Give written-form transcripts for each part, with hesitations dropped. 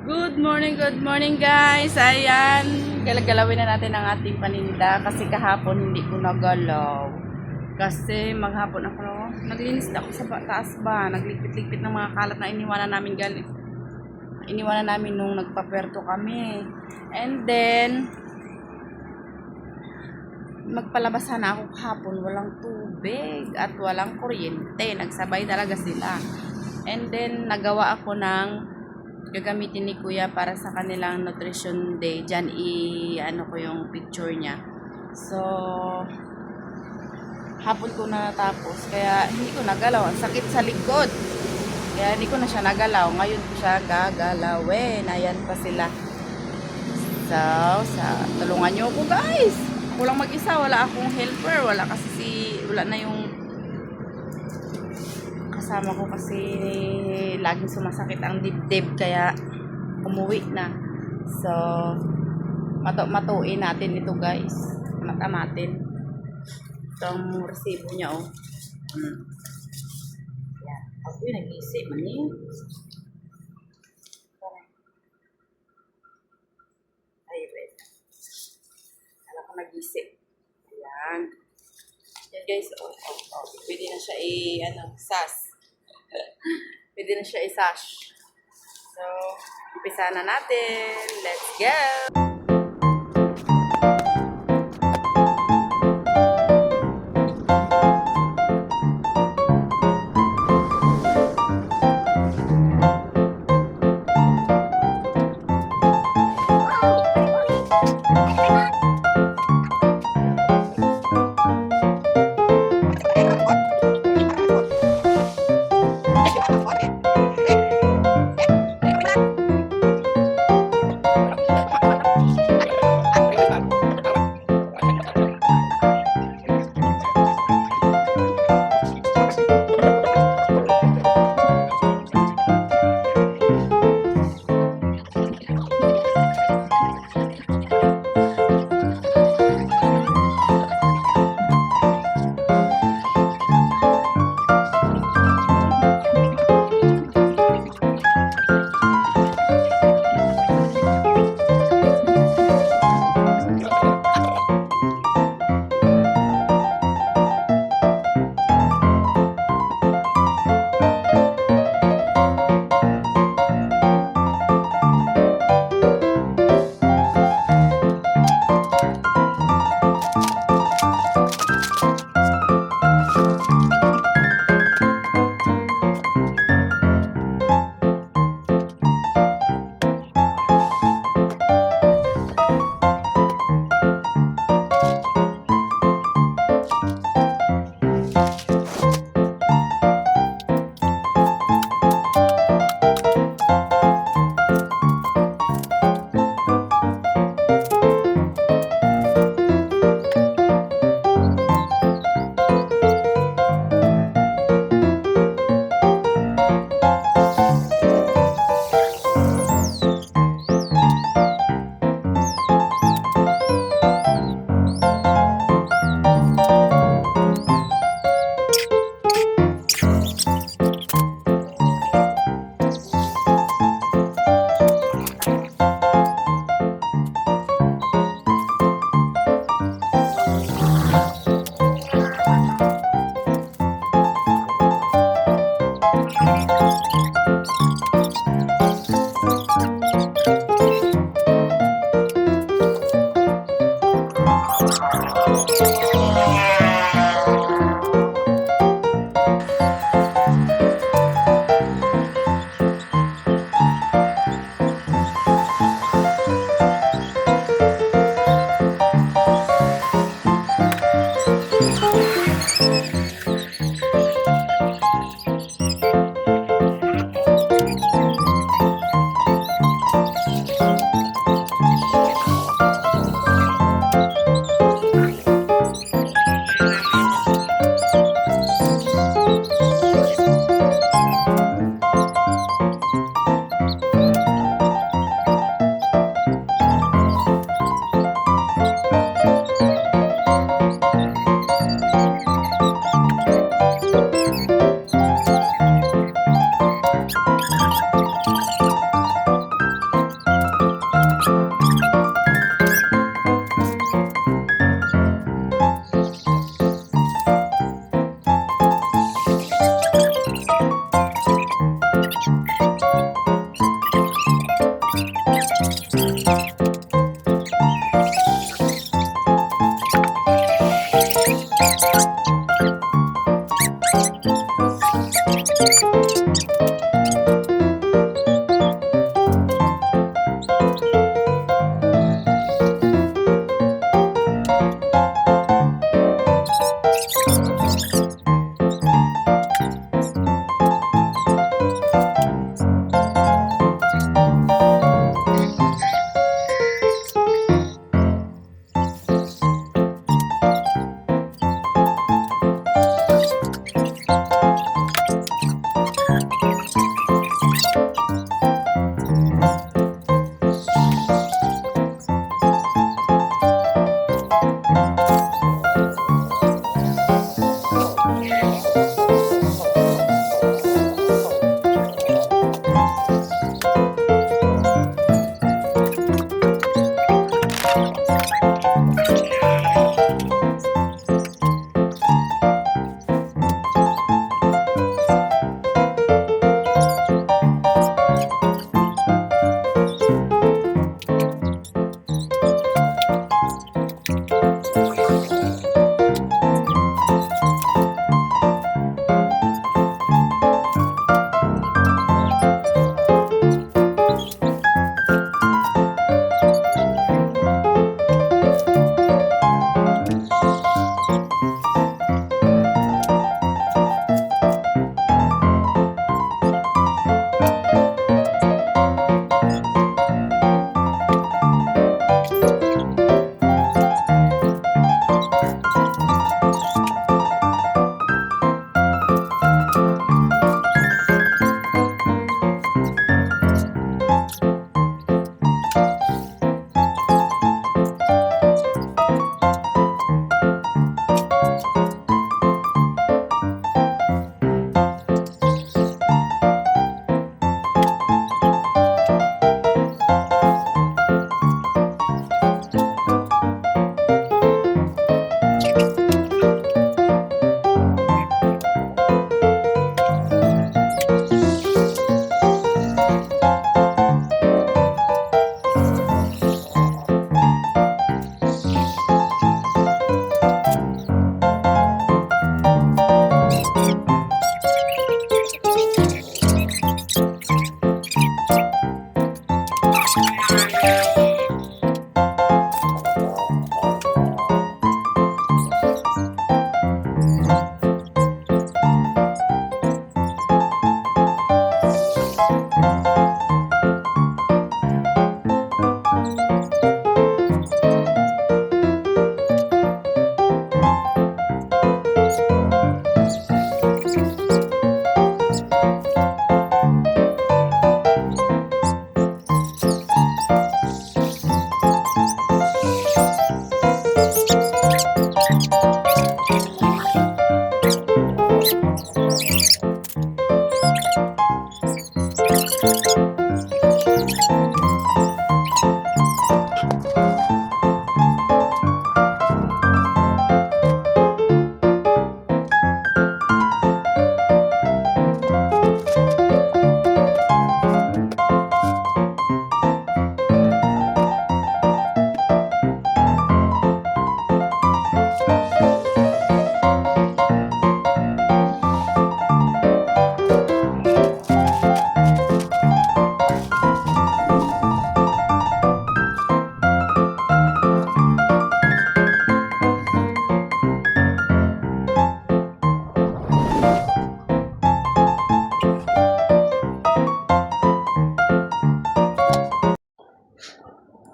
Good morning guys. Ayan, galagalawin na natin ang ating paninda kasi kahapon hindi ko nagalaw. Kasi maghapon ako, naglinis ako sa taas ba, nagligpit-ligpit ng mga kalat na iniwanan namin nung nagpaperto kami. And then magpalabas na ako kahapon, walang tubig at walang kuryente. Nagsabay talaga sila. And then nagawa ako ng gagamitin ni Kuya para sa kanilang nutrition day. Diyan ano ko yung picture niya. So hapon ko na natapos kaya hindi ko nagalaw. Ang sakit sa likod. Kaya hindi ko na siya nagalaw. Ngayon ko siya gagalawin. Ayan pa sila. So, tulungan niyo ako guys. Ako lang mag-isa. Wala akong helper. Wala na yung kasama ko kasi laging sumasakit ang dibdib kaya umuwi na. So matuin natin ito guys. Mata natin. Itong resibo niya oh. Yan. Ako yung nag-isip man eh. Ay, wait. Alam ko nag-isip. Ayan. Yan guys, pwede na siya sas. Pwede na siya i-sash. So, umpisa na natin. Let's go!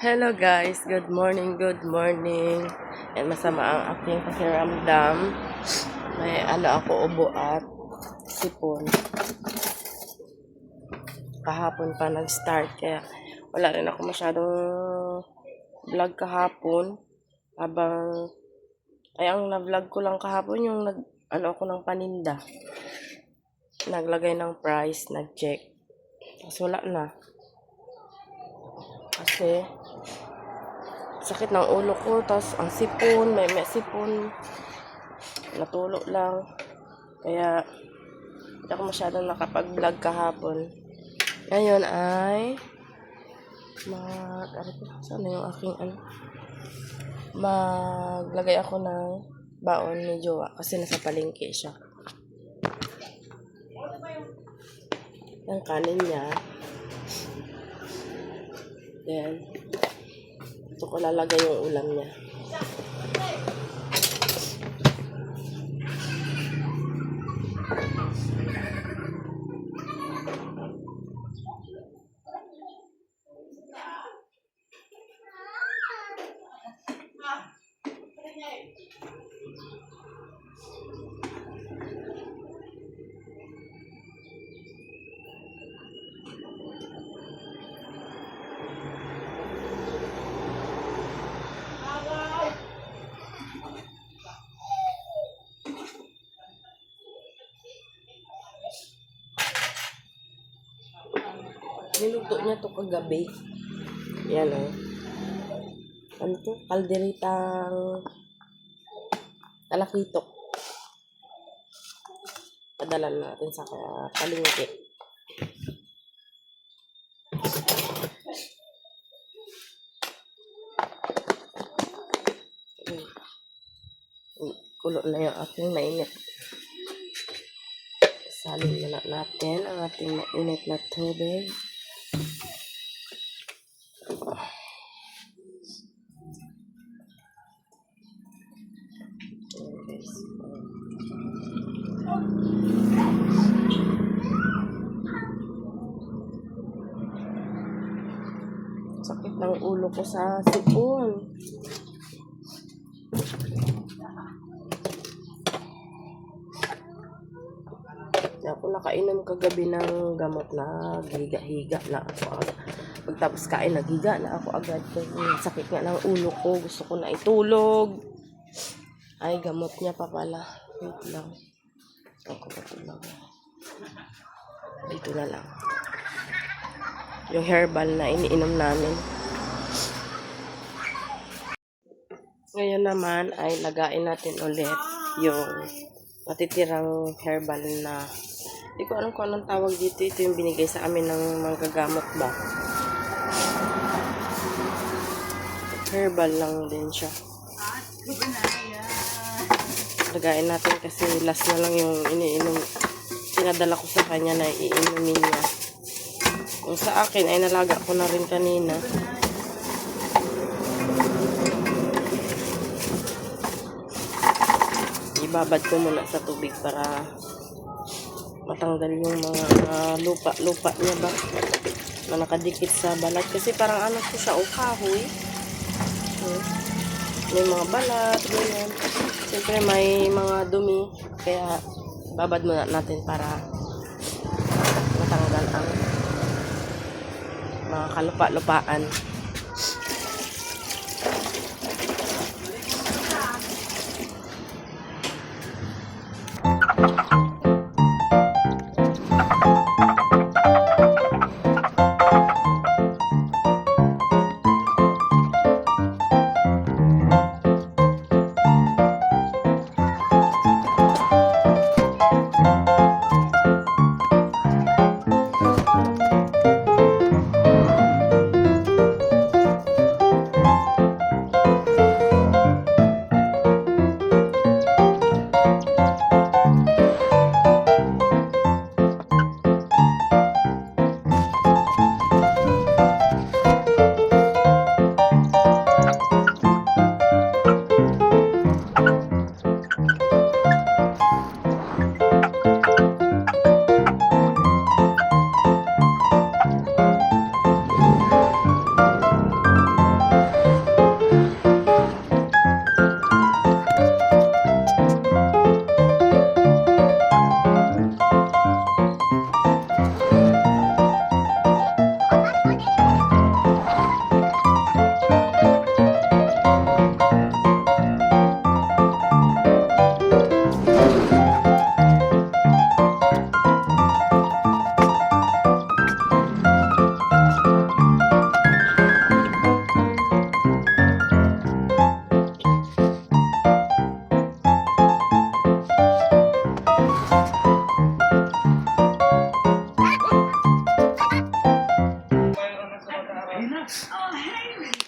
Hello guys, good morning, good morning. And masama ang aking pakiramdam. May ako ubo at sipon. Kahapon pa nag-start kaya wala rin ako masyadong vlog kahapon. Ang na-vlog ko lang kahapon yung ako ng paninda. Naglagay ng price, nag-check. Tapos wala na. Kasi sakit ng ulo ko, tapos ang sipon, may sipon. Natulo lang. Kaya hindi ako masyadong nakapag-vlog kahapon. Ngayon ay sana yung aking maglagay ako ng baon ni Jowa kasi nasa palengke siya. Yung kanin niya. Yan. Ito ko lalagay yung ulam niya. Niluto niya to kagabi. Yan o. Ano to? Kalderitang talakitok. Padala natin sa palengke. Kulo na yung ating mainit. Salin na natin ang ating mainit na tubig. Sakit ng ulo ko sa sipon. Kaya ako nakainom kagabi ng gamot na higa-higa na ako. Pagtapos kain, naghiga na ako agad. Sakit nga ng ulo ko. Gusto ko na itulog. Ay, gamot niya pa pala. Wait lang. Ako pa lang. Dito na lang. Yung herbal na iniinom namin. Ngayon naman ay lagain natin ulit yung matitirang herbal na hindi ko alam kung anong tawag dito. Ito yung binigay sa amin ng mga gamot ba. Herbal lang din siya. Lagain natin kasi last na lang yung iniinom. Pinadala ko sa kanya na iinumin niya. Kung sa akin ay nalaga ko na rin kanina. Ibabad ko muna sa tubig para matanggal yung mga lupa niya ba na nakadikit sa balat. Kasi parang ano po siya, kahoy. May mga balat, ganyan. Siyempre may mga dumi. Kaya babad muna natin para matanggal ang mga kalupa-lupaan.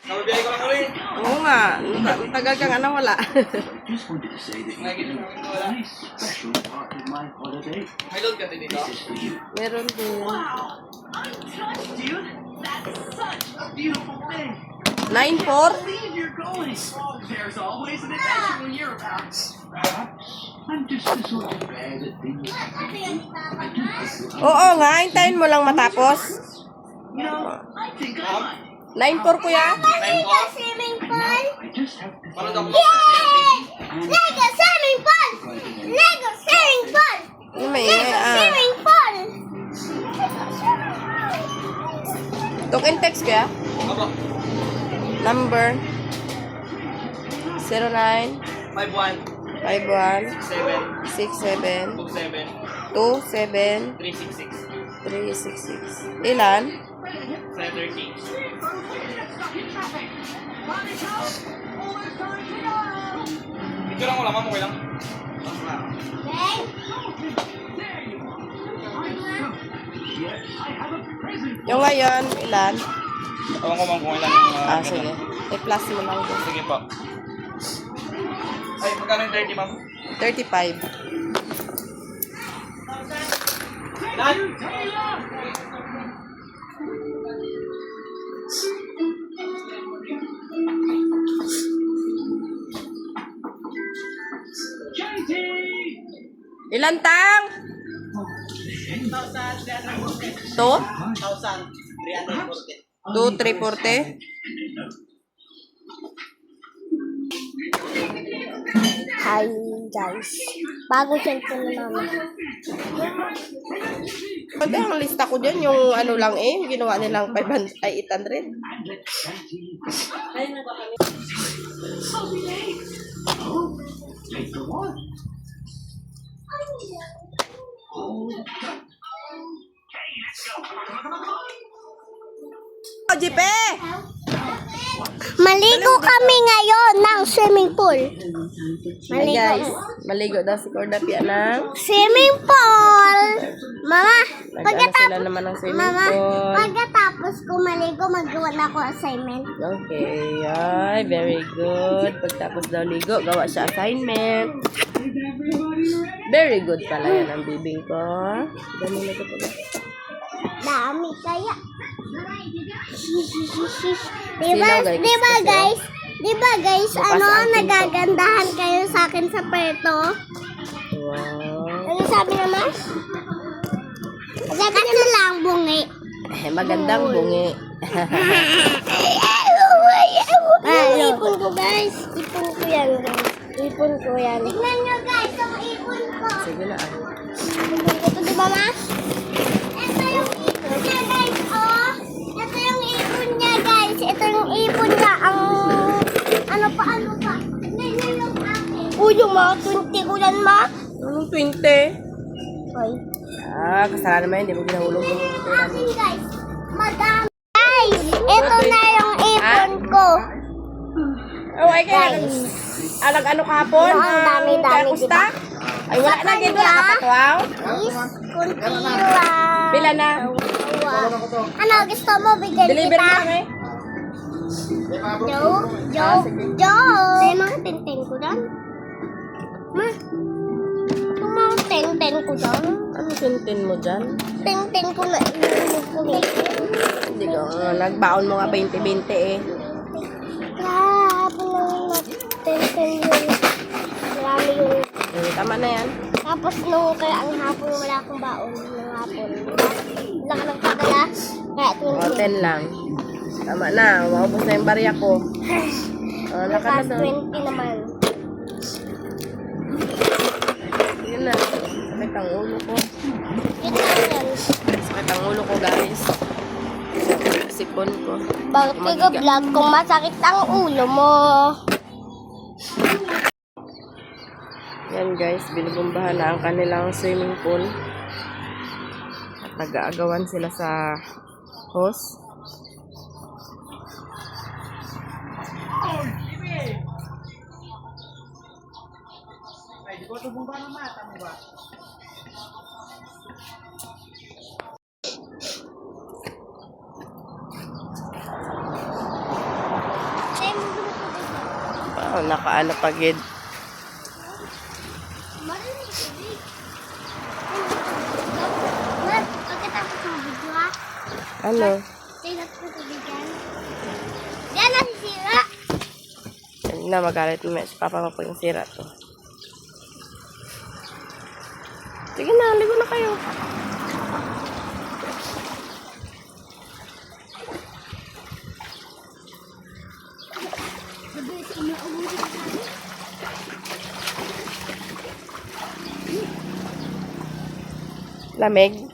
Nabibigay ko lang ulit. Oo nga. Tagal kang ano, wala. Just wanted to say that you've been a very special part of my holiday. May load ka din dito. This is for you. Meron din. I'm touched, dude. That's such a beautiful thing. 9-4? Believe you're going. There's always an adventure when you're about. Perhaps I'm just the sort of bear that things happen to. I do hope you'll Oo nga, hintayin mo lang matapos. You know, I think I might. 9-4 kuya? Swimming pool! I just have to Manood ako Yay! Lego swimming pool! Lego swimming pool! Yung may Lego ah. swimming pool! Talk and text kuya? Aba, Number 09 5-1, 51 7, 67 7, 27 366. 366. Ilan? 730. Picture lang ko lang, ma'am. Okay lang. Yung ngayon, ilan? Ewan ko, ma'am, kung ilan yung... Sige. I-plus mo lang doon. Sige po. Ay, magkano yung 30, ma'am? 35. Lahat? Ilan tang? 2? 2,340? Hi guys. Bago cellphone na namin. Pwede ang lista ko dyan, yung ano lang yung ginawa nilang 500, ay 800. take the one. O, Jipe! Maligo kami ngayon ng swimming pool. Hey guys, maligo daw si Cordapi ng Swimming pool! Mama, nag-ano sila naman ng swimming Mama, pool. pagkatapos ko maligo, magawa na ako assignment. Okay, ay, very good. Pagtapos daw ligo, gawa siya assignment. Very good pala yan ang bibing ko. Dami na ito pala. Dami kaya. Sino, guys? Diba guys? Diba guys, Bukas ano, ang pinto. nagagandahan kayo sa akin sa perto? Wow. Ano sabi naman? Sabi na lang, bungi. Magandang bungi. Yung ipon ko guys. Ipon ko yan guys. Ipon ko yan. Tignan nyo guys, ang ipon ko. Sige na. Ipon ko to, diba ma? Ito yung ipon niya guys, oh. Ito yung ipon niya guys. Ito yung ipon niya. Ang ano pa. Tignan nyo yung akin. Uy, yung mga 20 ko yan ma. Anong 20? Ay. Kasalanan mo yun, hindi mo ginahulog yung pera mo. Akin guys. Madami. Guys, ito na yung ipon ko. Oh, ay kaya alag ano kahapon? Ano, ang dami-dami, Kusta? Ay, wala na, gito na kapatwaw. Is continua. Pila na? Ano, gusto mo bigyan Deliver kita? mo kami. Joe. Mga ten ko dan. Ma. Ito mga ten ko dan. Ano tintin mo dyan? Ten ko na inulit ko dito. Hindi ko, nagbaon mo nga 20-20 eh. Hapon na ten yun. Marami yung... Tama na yan. Tapos nung kaya ang hapon wala akong baon ng hapon. Wala ka nagpadala. Kaya O, 10 lang. Tama na, maubos na yung barya ko. Naka Naka na 20 naman. Yun na. Sakit ang ulo ko. Yun lang yan. Sakit ang ulo ko, guys. Sipon ko. Bakit ka vlog kung masakit ang ulo mo? Yan guys, binubumbahan na ang kanilang swimming pool. At nag-aagawan sila sa hose. Ay, di ko ito bumba ng mata mo ba? nakaano pagid. Marinig tubig. Mar, pagkatapos ng video ha, Ano? silat ko tubigan. Diyan nasisira. Hindi na magalit mo si Papa mo po yung sira to. Sige na, ligo na kayo. Mabilis umuuwi sa amin. Lamig.